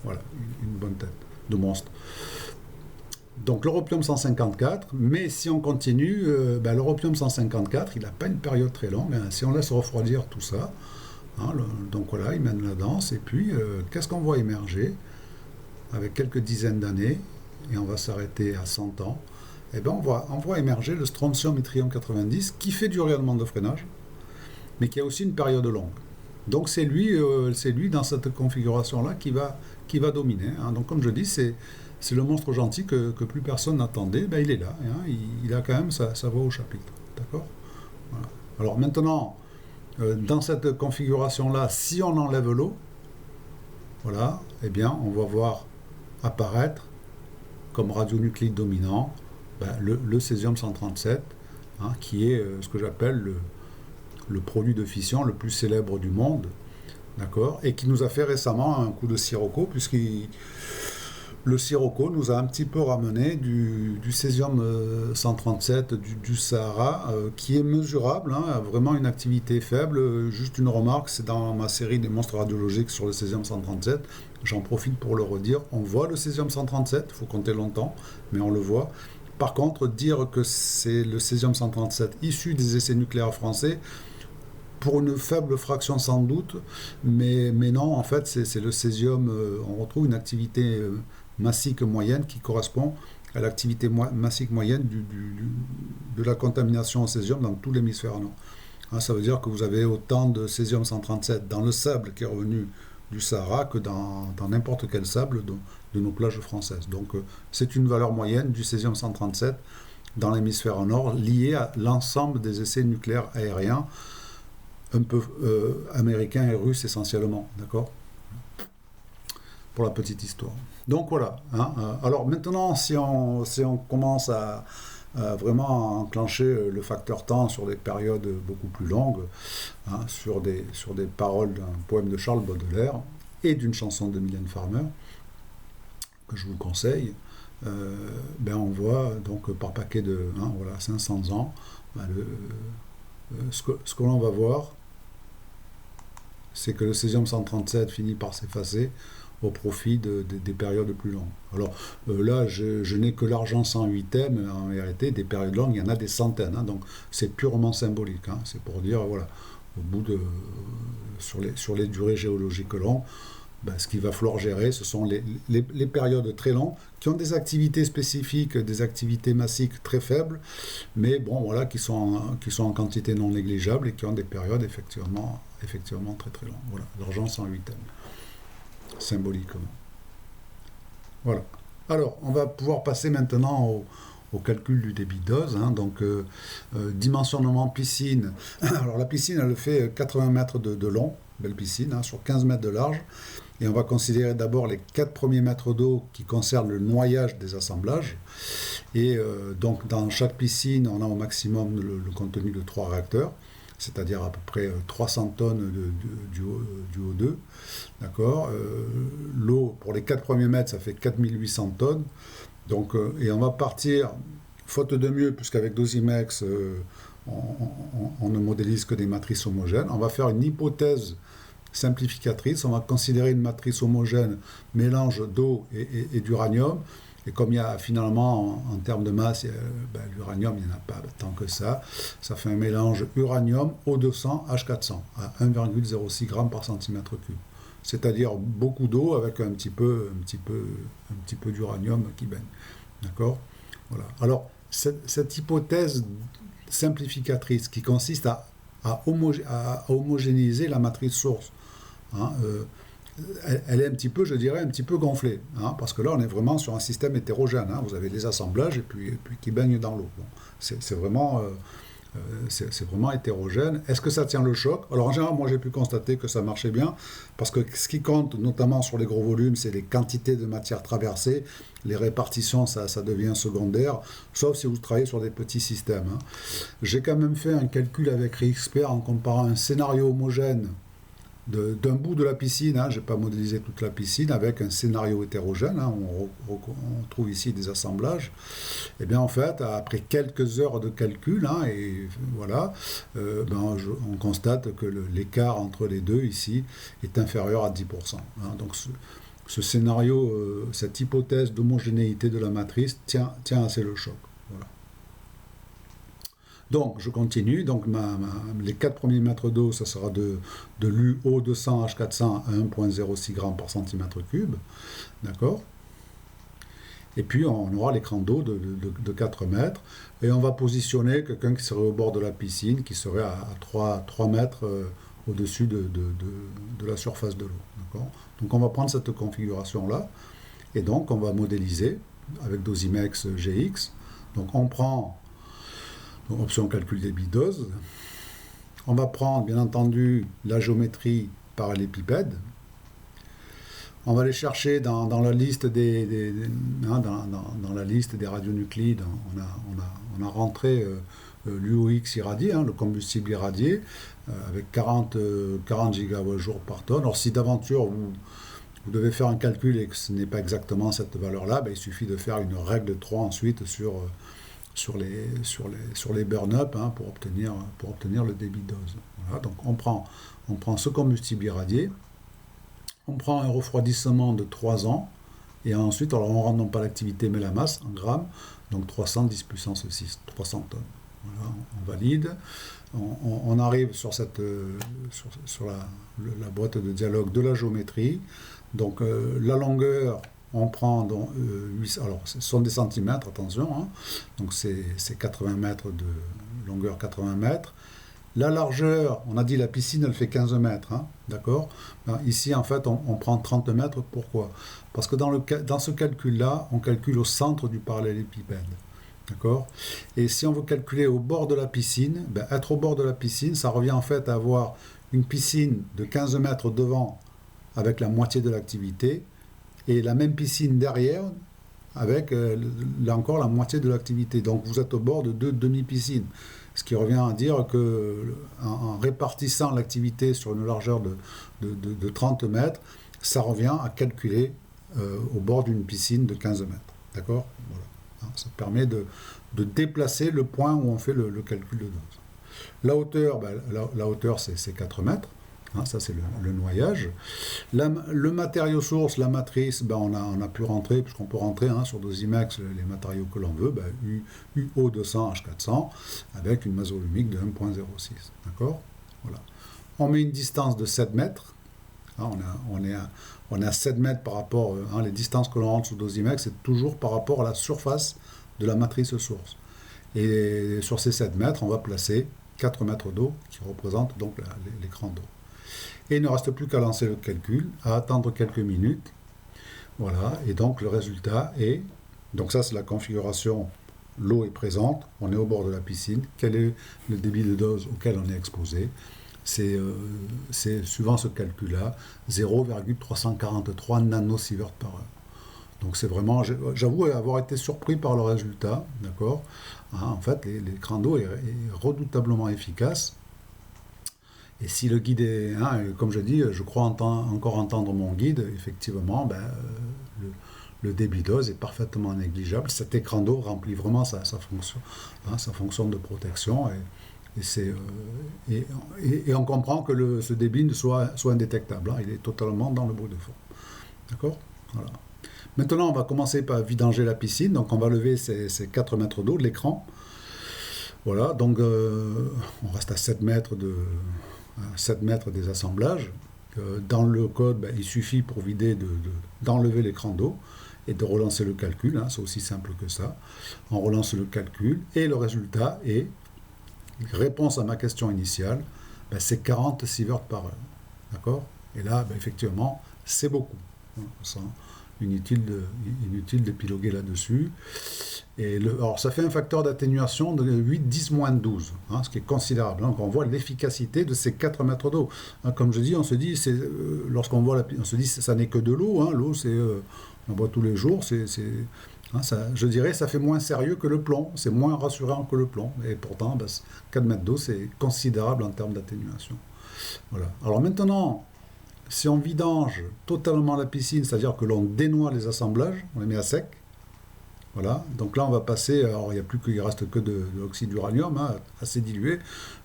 A: Voilà, une bonne tête de monstre. Donc l'europium 154, mais si on continue, l'europium 154, il n'a pas une période très longue. Si on laisse refroidir tout ça, donc voilà, il mène la danse. Et puis, qu'est-ce qu'on voit émerger avec quelques dizaines d'années, et on va s'arrêter à 100 ans. On voit émerger le strontium yttrium 90 qui fait du rayonnement de freinage, mais qui a aussi une période longue. Donc c'est lui dans cette configuration-là qui va dominer. Donc comme je dis, c'est le monstre gentil que plus personne n'attendait. Il est là, il a quand même sa voix au chapitre. D'accord ? Voilà. Alors maintenant, dans cette configuration-là, si on enlève l'eau, voilà, on va voir apparaître comme radionuclide dominant le césium-137, qui est ce que j'appelle le produit de fission le plus célèbre du monde, d'accord, et qui nous a fait récemment un coup de sirocco, puisque le sirocco nous a un petit peu ramené du césium 137 du Sahara, qui est mesurable, a vraiment une activité faible. Juste une remarque, c'est dans ma série des monstres radiologiques sur le césium 137, j'en profite pour le redire, on voit le césium 137, il faut compter longtemps, mais on le voit. Par contre, dire que c'est le césium 137 issu des essais nucléaires français, pour une faible fraction sans doute, mais non, en fait, c'est le césium, on retrouve une activité massique moyenne qui correspond à l'activité massique moyenne de la contamination au césium dans tout l'hémisphère nord. Ça veut dire que vous avez autant de césium 137 dans le sable qui est revenu du Sahara que dans n'importe quel sable de nos plages françaises. Donc c'est une valeur moyenne du césium 137 dans l'hémisphère nord liée à l'ensemble des essais nucléaires aériens, un peu américains et russes essentiellement, d'accord ? Pour la petite histoire. Donc voilà. Alors maintenant, si on commence à vraiment enclencher le facteur temps sur des périodes beaucoup plus longues, sur des paroles d'un poème de Charles Baudelaire et d'une chanson de Mylène Farmer, que je vous conseille, on voit donc par paquet de 500 ans, ce que l'on va voir, c'est que le césium 137 finit par s'effacer au profit des périodes plus longues. Alors là, je n'ai que l'argent 108e, mais en réalité, des périodes longues, il y en a des centaines, donc c'est purement symbolique. C'est pour dire, voilà, au bout sur les durées géologiques longues, ce qu'il va falloir gérer, ce sont les périodes très longues, qui ont des activités spécifiques, des activités massiques très faibles, mais qui sont en quantité non négligeable et qui ont des périodes effectivement très très longues. Voilà, l'argent 108e. Symboliquement. Voilà. Alors, on va pouvoir passer maintenant au calcul du débit de dose. Dimensionnement piscine. Alors, la piscine, elle fait 80 mètres de long, belle piscine, sur 15 mètres de large. Et on va considérer d'abord les 4 premiers mètres d'eau qui concernent le noyage des assemblages. Et donc, dans chaque piscine, on a au maximum le contenu de 3 réacteurs, c'est-à-dire à peu près 300 tonnes du O2. D'accord. L'eau, pour les 4 premiers mètres, ça fait 4800 tonnes. Donc, et on va partir, faute de mieux, puisqu'avec Dosimex, on ne modélise que des matrices homogènes. On va faire une hypothèse simplificatrice. On va considérer une matrice homogène, mélange d'eau et d'uranium. Et comme il y a finalement, en termes de masse, l'uranium, il n'y en a pas tant que ça fait un mélange uranium O200 H400 à 1,06 g par centimètre cube. C'est-à-dire beaucoup d'eau avec un petit peu d'uranium qui baigne. D'accord? Voilà. Alors, cette hypothèse simplificatrice qui consiste à homogénéiser la matrice source, hein, elle est un petit peu, je dirais, un petit peu gonflée, hein, parce que là, on est vraiment sur un système hétérogène. Hein, vous avez les assemblages et puis qui baignent dans l'eau. Bon, c'est vraiment hétérogène. Est-ce que ça tient le choc? Alors en général, moi j'ai pu constater que ça marchait bien, parce que ce qui compte, notamment sur les gros volumes, c'est les quantités de matière traversées. Les répartitions, ça devient secondaire, sauf si vous travaillez sur des petits systèmes. Hein. J'ai quand même fait un calcul avec RxPer en comparant un scénario homogène d'un bout de la piscine, hein, je n'ai pas modélisé toute la piscine, avec un scénario hétérogène, hein, on trouve ici des assemblages, et bien en fait, après quelques heures de calcul, hein, et voilà, on constate que l'écart entre les deux ici est inférieur à 10%. Hein, donc ce scénario, cette hypothèse d'homogénéité de la matrice tient assez le choc. Voilà. Donc, je continue. Donc, les 4 premiers mètres d'eau, ça sera de l'UO 200 H400 à 1,06 g par centimètre cube. D'accord? Et puis, on aura l'écran d'eau de 4 mètres. Et on va positionner quelqu'un qui serait au bord de la piscine, qui serait à 3 mètres au-dessus de la surface de l'eau. D'accord? Donc, on va prendre cette configuration-là. Et donc, on va modéliser avec Dosimex GX. Donc, on prend... Donc, option calcul débit dose. On va prendre, bien entendu, la géométrie parallélépipède. On va aller chercher dans la liste dans la liste des radionuclides. On a rentré l'UOX irradié, hein, le combustible irradié, avec 40 gigawatts-jour par tonne. Alors, si d'aventure vous devez faire un calcul et que ce n'est pas exactement cette valeur-là, il suffit de faire une règle de 3 ensuite sur les burn-up, hein, pour obtenir le débit de dose. Voilà, donc on prend ce combustible irradié, on prend un refroidissement de 3 ans, et ensuite, alors on ne rentre non pas l'activité mais la masse en grammes, donc 310 puissance 6, 300 tonnes. Voilà, on valide, on arrive sur la boîte de dialogue de la géométrie, donc la longueur, on prend donc, alors ce sont des centimètres, attention, hein, donc c'est 80 mètres de longueur, 80 mètres. La largeur, on a dit la piscine, elle fait 15 mètres, hein, d'accord? Ici, en fait, on prend 30 mètres, pourquoi? Parce que dans ce calcul-là, on calcule au centre du parallélépipède, d'accord? Et si on veut calculer au bord de la piscine, être au bord de la piscine, ça revient en fait à avoir une piscine de 15 mètres devant, avec la moitié de l'activité, et la même piscine derrière, avec là encore la moitié de l'activité. Donc vous êtes au bord de 2 demi-piscines. Ce qui revient à dire que en répartissant l'activité sur une largeur de 30 mètres, ça revient à calculer au bord d'une piscine de 15 mètres. D'accord? Voilà. Ça permet de déplacer le point où on fait le calcul de dose. La hauteur, la hauteur c'est 4 mètres. Hein, ça c'est le noyage. Le matériau source, la matrice, on a pu rentrer, puisqu'on peut rentrer, hein, sur Dosimex les matériaux que l'on veut, UO 200 H400 avec une masse volumique de 1,06. D'accord? Voilà. On met une distance de 7 mètres. Hein, on est à 7 mètres par rapport, hein, les distances que l'on rentre sous Dosimex, c'est toujours par rapport à la surface de la matrice source. Et sur ces 7 mètres, on va placer 4 mètres d'eau qui représentent donc l'écran d'eau. Et il ne reste plus qu'à lancer le calcul, à attendre quelques minutes. Voilà, et donc le résultat est... Donc ça c'est la configuration, l'eau est présente, on est au bord de la piscine. Quel est le débit de dose auquel on est exposé? C'est suivant ce calcul-là, 0,343 nanosieverts par heure. Donc c'est vraiment, j'avoue avoir été surpris par le résultat, d'accord? Hein, en fait, l'écran d'eau est redoutablement efficace. Et si le guide est, hein, comme je dis, je crois encore entendre mon guide, effectivement, le débit dose est parfaitement négligeable. Cet écran d'eau remplit vraiment sa fonction, hein, sa fonction de protection. Et on comprend que ce débit soit indétectable. Hein, il est totalement dans le bruit de fond. D'accord? Voilà. Maintenant, on va commencer par vidanger la piscine. Donc, on va lever ces 4 mètres d'eau de l'écran. Voilà, donc on reste à 7 mètres des assemblages. Dans le code, il suffit pour vider d'enlever l'écran d'eau et de relancer le calcul. C'est aussi simple que ça. On relance le calcul et le résultat est, réponse à ma question initiale, c'est 40 sieverts par heure. D'accord? Et là, effectivement, c'est beaucoup. Inutile d'épiloguer là-dessus. Alors, ça fait un facteur d'atténuation de 8, 10, moins 12, ce qui est considérable. Donc, on voit l'efficacité de ces 4 mètres d'eau. Comme je dis, on se dit, lorsqu'on voit on se dit, ça n'est que de l'eau. L'eau, on boit tous les jours. Je dirais, ça fait moins sérieux que le plomb. C'est moins rassurant que le plomb. Et pourtant, 4 mètres d'eau, c'est considérable en termes d'atténuation. Voilà. Alors maintenant, si on vidange totalement la piscine, c'est-à-dire que l'on dénoie les assemblages, on les met à sec. Voilà, donc là on va passer, alors il reste que de l'oxyde d'uranium, assez dilué,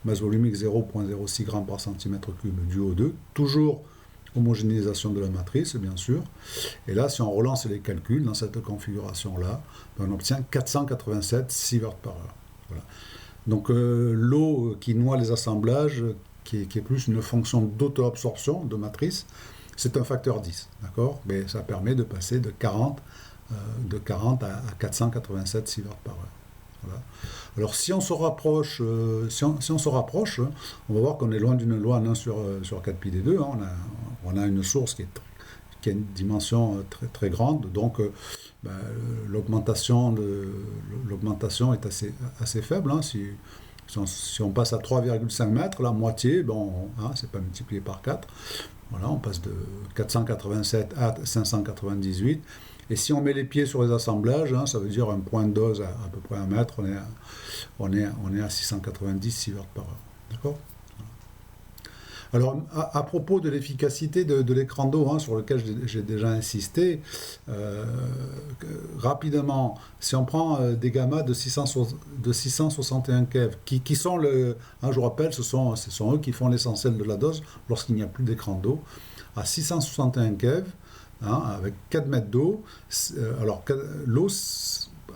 A: masse volumique 0,06 g par centimètre cube du O2, toujours homogénéisation de la matrice bien sûr, et là si on relance les calculs dans cette configuration-là, on obtient 487 sieverts par heure. Voilà. Donc l'eau qui noie les assemblages, qui est plus une fonction d'auto-absorption de matrice, c'est un facteur 10, d'accord? Mais ça permet de passer de 40 à 487 sieverts par heure. Voilà. Alors si on se rapproche, on va voir qu'on est loin d'une loi 1 sur 4πd2. On a une source qui a une dimension très, très grande, donc l'augmentation est assez faible. Si on passe à 3,5 mètres, la moitié, c'est pas multiplié par 4. Voilà, on passe de 487 à 598. Et si on met les pieds sur les assemblages, ça veut dire un point de dose à peu près 1 mètre, on est à 690 sieverts par heure. D'accord ? Alors, à propos de l'efficacité de l'écran d'eau, sur lequel j'ai déjà insisté, rapidement, si on prend des gammas de 661 keV, qui sont je vous rappelle, ce sont eux qui font l'essentiel de la dose lorsqu'il n'y a plus d'écran d'eau, à 661 keV, avec 4 mètres d'eau, alors l'eau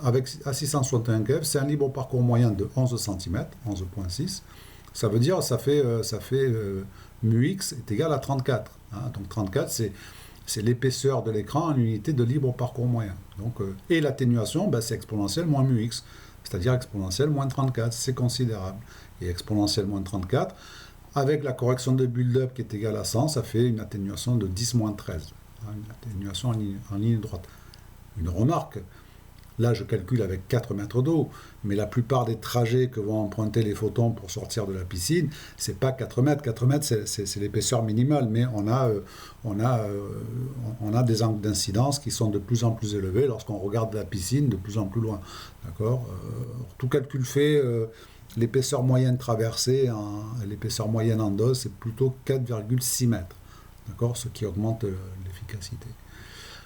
A: à 661 keV, c'est un libre parcours moyen de 11 cm, 11,6. Ça veut dire, ça fait μx est égal à 34. Donc 34, c'est l'épaisseur de l'écran en unité de libre parcours moyen. Donc, et l'atténuation, c'est exponentielle moins μx, c'est-à-dire exponentielle moins 34, c'est considérable. Et exponentielle moins 34, avec la correction de build-up qui est égale à 100, ça fait une atténuation de 10 moins 13. Une atténuation en ligne droite. Une remarque, là je calcule avec 4 mètres d'eau, mais la plupart des trajets que vont emprunter les photons pour sortir de la piscine, c'est pas 4 mètres. 4 mètres, c'est l'épaisseur minimale, mais on a des angles d'incidence qui sont de plus en plus élevés lorsqu'on regarde la piscine de plus en plus loin. D'accord ? Tout calcul fait, l'épaisseur moyenne traversée, l'épaisseur moyenne en dose, c'est plutôt 4,6 mètres. D'accord ? Ce qui augmente l'efficacité.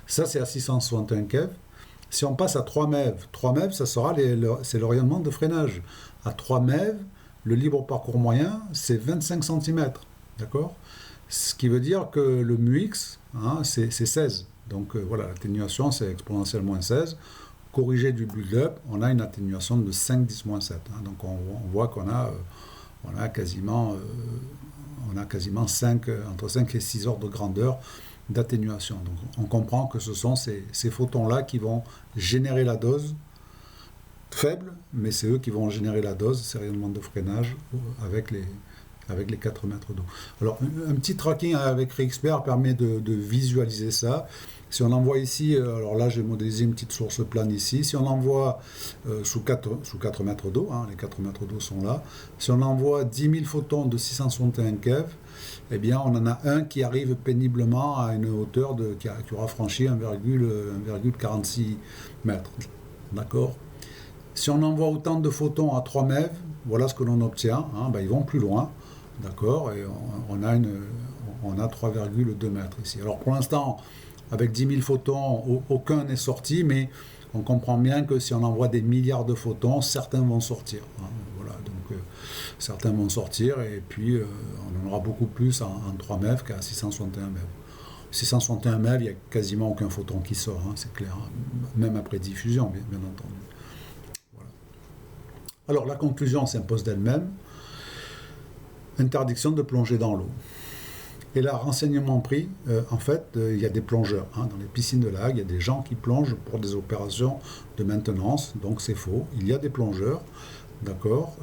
A: Ça, c'est à 661 keV. Si on passe à 3 MeV, c'est le rayonnement de freinage. À 3 MeV, le libre parcours moyen, c'est 25 cm. D'accord ? Ce qui veut dire que le μx, c'est 16. Donc voilà, l'atténuation, c'est exponentielle moins 16. Corrigé du build-up, on a une atténuation de 5, 10, moins 7. Donc on voit qu'on a quasiment 5, entre 5 et 6 ordres de grandeur d'atténuation. Donc on comprend que ce sont ces photons-là qui vont générer la dose faible, mais c'est eux qui vont générer la dose, ces rayonnements de freinage avec les 4 mètres d'eau. Alors un petit tracking avec RxPER permet de visualiser ça. Si on envoie ici, alors là j'ai modélisé une petite source plane ici, si on envoie sous 4 mètres d'eau, les 4 mètres d'eau sont là, si on envoie 10 000 photons de 661 keV, eh bien on en a un qui arrive péniblement à une hauteur qui aura franchi 1,46 mètres. D'accord ? Si on envoie autant de photons à 3 MeV, voilà ce que l'on obtient, ils vont plus loin, d'accord, et on a 3,2 mètres ici. Alors pour l'instant, avec 10 000 photons, aucun n'est sorti, mais on comprend bien que si on envoie des milliards de photons, certains vont sortir. Voilà, donc certains vont sortir, et puis on en aura beaucoup plus en 3 MeV qu'à 661 MeV. c'est 161 MeV, il n'y a quasiment aucun photon qui sort, hein, c'est clair, hein, même après diffusion, bien entendu. Voilà. Alors la conclusion s'impose d'elle-même, interdiction de plonger dans l'eau. Et là, renseignement pris, en fait, il y a des plongeurs. Hein, dans les piscines de La Hague, il y a des gens qui plongent pour des opérations de maintenance, donc c'est faux. Il y a des plongeurs, d'accord,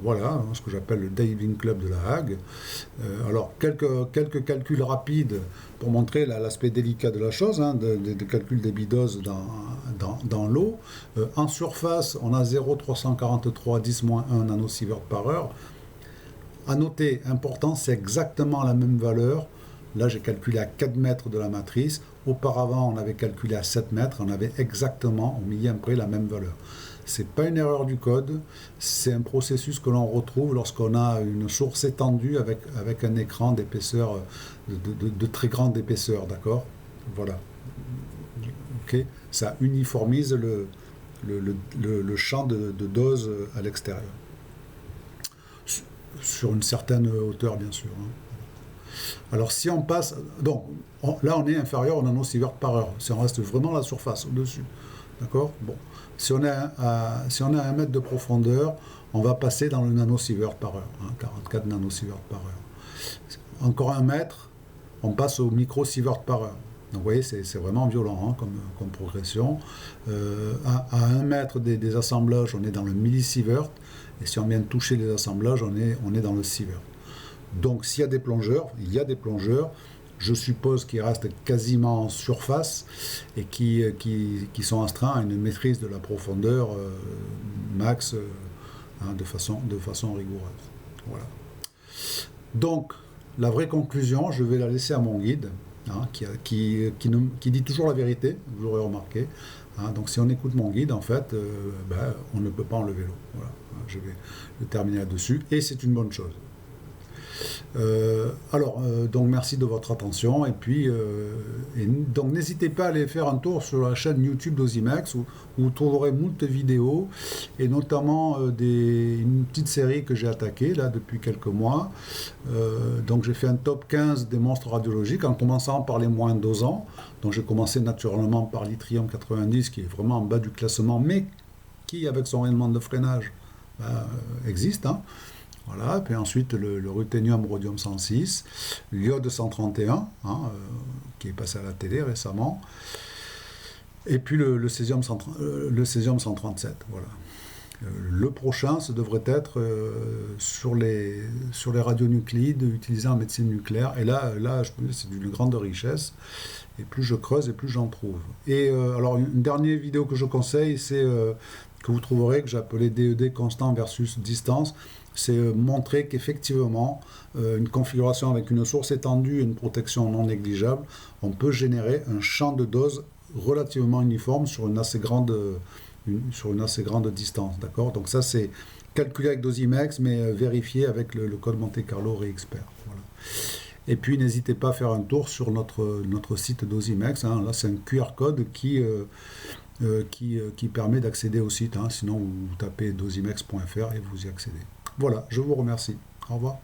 A: voilà, ce que j'appelle le Diving Club de La Hague. Alors, quelques calculs rapides pour montrer l'aspect délicat de la chose, hein, de calcul des bidoses dans l'eau. En surface, on a 0,343 10-1 nanosievert par heure. À noter, important, c'est exactement la même valeur. Là, j'ai calculé à 4 mètres de la matrice. Auparavant, on avait calculé à 7 mètres. On avait exactement, au millième près, la même valeur. Ce n'est pas une erreur du code. C'est un processus que l'on retrouve lorsqu'on a une source étendue avec un écran d'épaisseur, de très grande épaisseur. D'accord ? Voilà. Ok ? Ça uniformise le champ de dose à l'extérieur. Sur une certaine hauteur, bien sûr. Hein. Alors, si on passe... Donc, là, on est inférieur au nanosievert par heure. Si on reste vraiment à la surface, au-dessus. D'accord ? Bon. Si on est à 1 mètre de profondeur, on va passer dans le nanosievert par heure. Hein, 44 nanosievert par heure. Encore 1 mètre, on passe au microsievert par heure. Donc, vous voyez, c'est vraiment violent, hein, comme progression. À 1 mètre des assemblages, on est dans le millisievert. Et si on vient de toucher les assemblages, on est dans le sievert. Donc s'il y a des plongeurs, il y a des plongeurs, je suppose qu'ils restent quasiment en surface et qui sont astreints à une maîtrise de la profondeur max hein, de façon rigoureuse. Voilà. Donc la vraie conclusion, je vais la laisser à mon guide, hein, qui dit toujours la vérité, vous l'aurez remarqué. Hein, donc si on écoute mon guide, en fait, on ne peut pas enlever l'eau. Voilà. Je vais le terminer là-dessus, et c'est une bonne chose. Donc merci de votre attention, et puis donc n'hésitez pas à aller faire un tour sur la chaîne YouTube d'Osimex, où vous trouverez moult vidéos, et notamment une petite série que j'ai attaquée là depuis quelques mois. Donc j'ai fait un top 15 des monstres radiologiques, en commençant par les moins dosants. Donc j'ai commencé naturellement par l'Yttrium 90, qui est vraiment en bas du classement, mais qui, avec son rayonnement de freinage, existe, hein. Voilà, puis ensuite le ruthénium rhodium 106, l'iode 131, hein, qui est passé à la télé récemment, et puis le césium 137. Voilà. Le prochain, ce devrait être sur les radionucléides utilisés en médecine nucléaire, et là c'est d'une grande richesse, et plus je creuse et plus j'en trouve. Et alors une dernière vidéo que je conseille, c'est que vous trouverez, que j'ai appelé DED constant versus distance. C'est montrer qu'effectivement, une configuration avec une source étendue et une protection non négligeable, on peut générer un champ de dose relativement uniforme sur une assez grande distance. D'accord ? Donc ça, c'est calculé avec Dosimex, mais vérifié avec le code Monte Carlo Re-Expert. Voilà. Et puis, n'hésitez pas à faire un tour sur notre site Dosimex. Hein. Là, c'est un QR code qui permet d'accéder au site. Hein. Sinon, vous tapez dosimex.fr et vous y accédez. Voilà, je vous remercie. Au revoir.